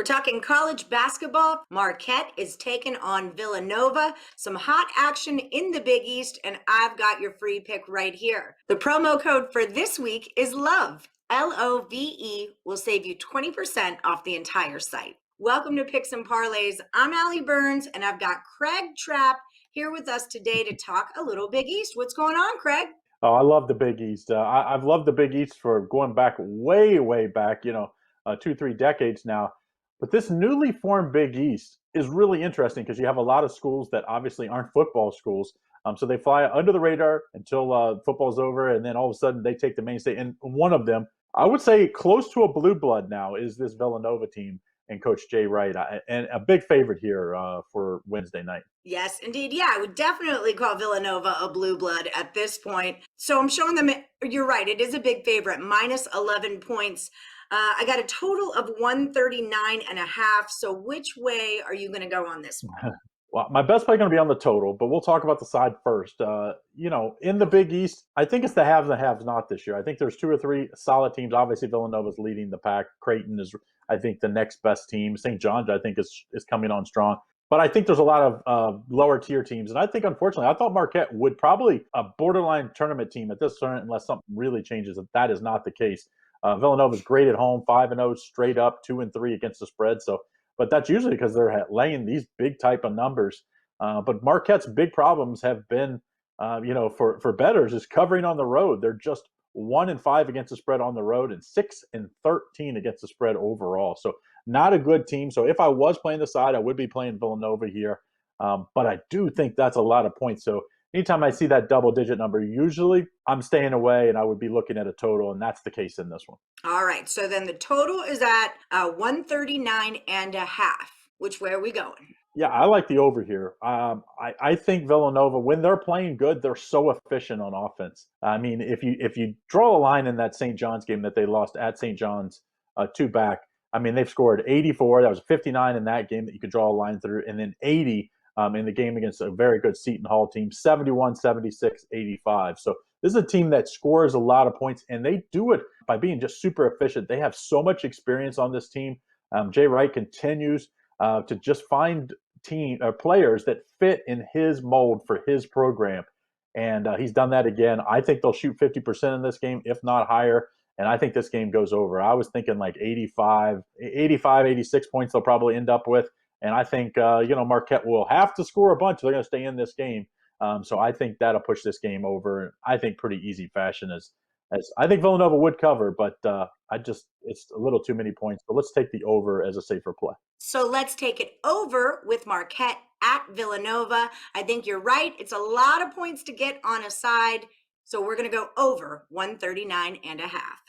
talking college basketball. Marquette is taking on Villanova. Some hot action in the Big East, and I've got your free pick right here. The promo code for this week is LOVE. LOVE will save you 20% off the entire site. Welcome to Picks and Parlays. I'm Allie Burns, and I've got Craig Trapp here with us today to talk a little Big East. What's going on, Craig? Oh, I love the Big East. I've loved the Big East for going back way back, 2, 3 decades now. But this newly formed Big East is really interesting because you have a lot of schools that obviously aren't football schools. So they fly under the radar until football's over, and then all of a sudden they take the main stage. And one of them, I would say close to a blue blood now, is this Villanova team and Coach Jay Wright, and a big favorite here for Wednesday night. Yes, indeed. Yeah, I would definitely call Villanova a blue blood at this point. So I'm showing them, you're right, it is a big favorite, minus 11 points. I got a total of 139 and a half. So which way are you going to go on this one? Well, my best play is going to be on the total, but we'll talk about the side first. In the Big East, I think it's the haves and have not this year. I think there's 2 or 3 solid teams. Obviously, Villanova's leading the pack. Creighton is, I think, the next best team. St. John's, I think, is coming on strong. But I think there's a lot of lower tier teams. And I think, unfortunately, I thought Marquette would probably a borderline tournament team at this tournament unless something really changes. That is not the case. Villanova's great at home, 5-0 straight up, 2-3 against the spread. But that's usually because they're laying these big type of numbers. But Marquette's big problems have been, for bettors, is covering on the road. They're just 1-5 against the spread on the road and 6-13 against the spread overall. So not a good team. So if I was playing the side, I would be playing Villanova here. But I do think that's a lot of points. So anytime I see that double-digit number, usually I'm staying away, and I would be looking at a total, and that's the case in this one. All right, so then the total is at 139 and a half. Which way are we going? Yeah, I like the over here. I think Villanova, when they're playing good, they're so efficient on offense. I mean, if you draw a line in that St. John's game that they lost at St. John's 2 back, I mean, they've scored 84. That was 59 in that game that you could draw a line through, and then 80 in the game against a very good Seton Hall team, 71, 76, 85. So this is a team that scores a lot of points, and they do it by being just super efficient. They have so much experience on this team. Jay Wright continues to just find players that fit in his mold for his program. And he's done that again. I think they'll shoot 50% in this game, if not higher. And I think this game goes over. I was thinking like 85, 86 points they'll probably end up with. And I think, Marquette will have to score a bunch. They're going to stay in this game. So I think that'll push this game over. I think pretty easy fashion as I think Villanova would cover, but it's a little too many points. But let's take the over as a safer play. So let's take it over with Marquette at Villanova. I think you're right. It's a lot of points to get on a side. So we're going to go over 139 and a half.